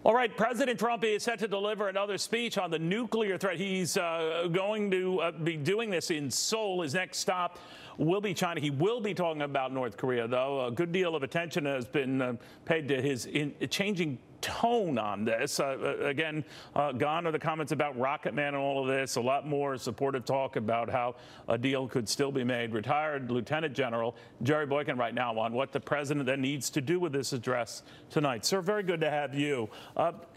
All right, President Trump is set to deliver another speech on the nuclear threat. He's going to be doing this in Seoul. His next stop will be China. He will be talking about North Korea, though. A good deal of attention has been paid to his changing tone on this. Again, gone are the comments about Rocket Man and all of this. A lot more supportive talk about how a deal could still be made. Retired Lieutenant General Jerry Boykin right now on what the president then needs to do with this address tonight. Sir, very good to have you.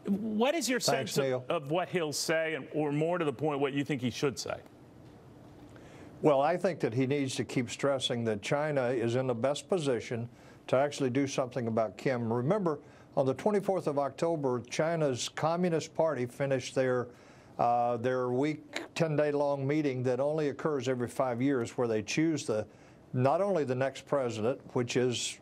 What is your sense of what he'll say, or more to the point, what you think he should say? Well, I think that he needs to keep stressing that China is in the best position to actually do something about Kim. Remember, on the 24th of October, China's Communist Party finished their week, 10-day-long meeting that only occurs every 5 years, where they choose not only the next president, which is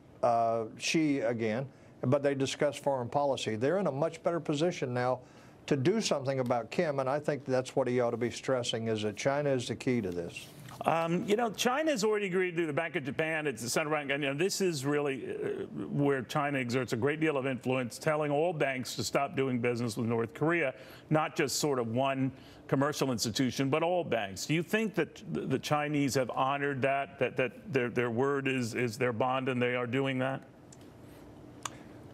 Xi again, but they discuss foreign policy. They're in a much better position now to do something about Kim, and I think that's what he ought to be stressing, is that China is the key to this. You know, China's already agreed to the Bank of Japan. It's the central bank. And, you know, this is really where China exerts a great deal of influence, telling all banks to stop doing business with North Korea, not just sort of one commercial institution, but all banks. Do you think that the Chinese have honored that their word is their bond, and they are doing that?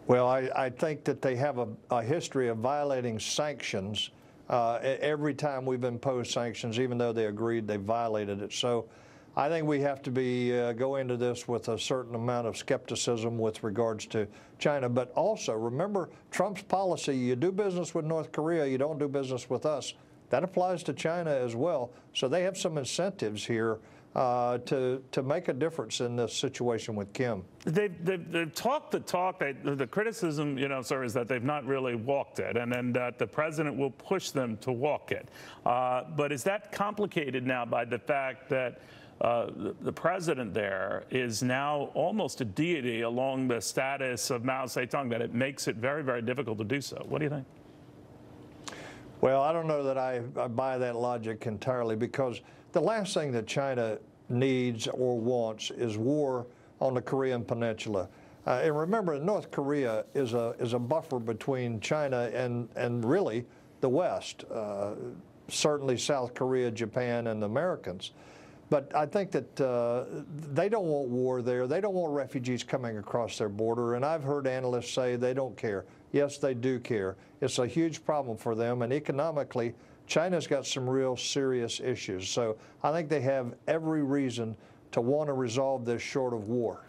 Well, I think that they have a history of violating sanctions. Every time we've imposed sanctions, even though they agreed, they violated it. So I think we have to go into this with a certain amount of skepticism with regards to China. But also, remember, Trump's policy: you do business with North Korea, you don't do business with us. That applies to China as well. So they have some incentives here to make a difference in this situation with Kim. They've talked the talk. The criticism, you know, sir, is that they've not really walked it, and then that the president will push them to walk it. But is that complicated now by the fact that the president there is now almost a deity along the status of Mao Zedong, that it makes it very, very difficult to do so? What do you think? Well, I don't know that I buy that logic entirely, because the last thing that China needs or wants is war on the Korean Peninsula. And remember, North Korea is a buffer between China and really the West, certainly South Korea, Japan, and the Americans. But I think that they don't want war there. They don't want refugees coming across their border. And I've heard analysts say they don't care. Yes, they do care. It's a huge problem for them. And economically, China's got some real serious issues. So I think they have every reason to want to resolve this short of war.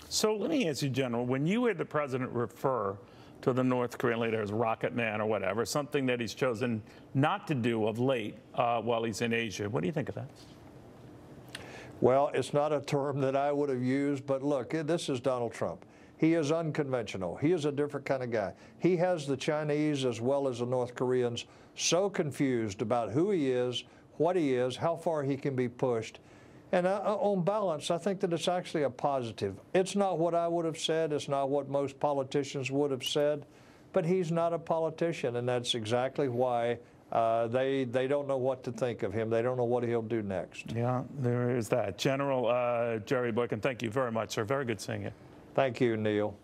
So let me ask you, General, when you hear the president refer to the North Korean leader as Rocket Man or whatever, something that he's chosen not to do of late while he's in Asia, what do you think of that? Well, it's not a term that I would have used, but look, this is Donald Trump. He is unconventional. He is a different kind of guy. He has the Chinese as well as the North Koreans so confused about who he is, what he is, how far he can be pushed. And on balance, I think that it's actually a positive. It's not what I would have said. It's not what most politicians would have said. But he's not a politician, and that's exactly why they don't know what to think of him. They don't know what he'll do next. Yeah, there is that. General Jerry Boykin, thank you very much, sir. Very good seeing you. Thank you, Neil.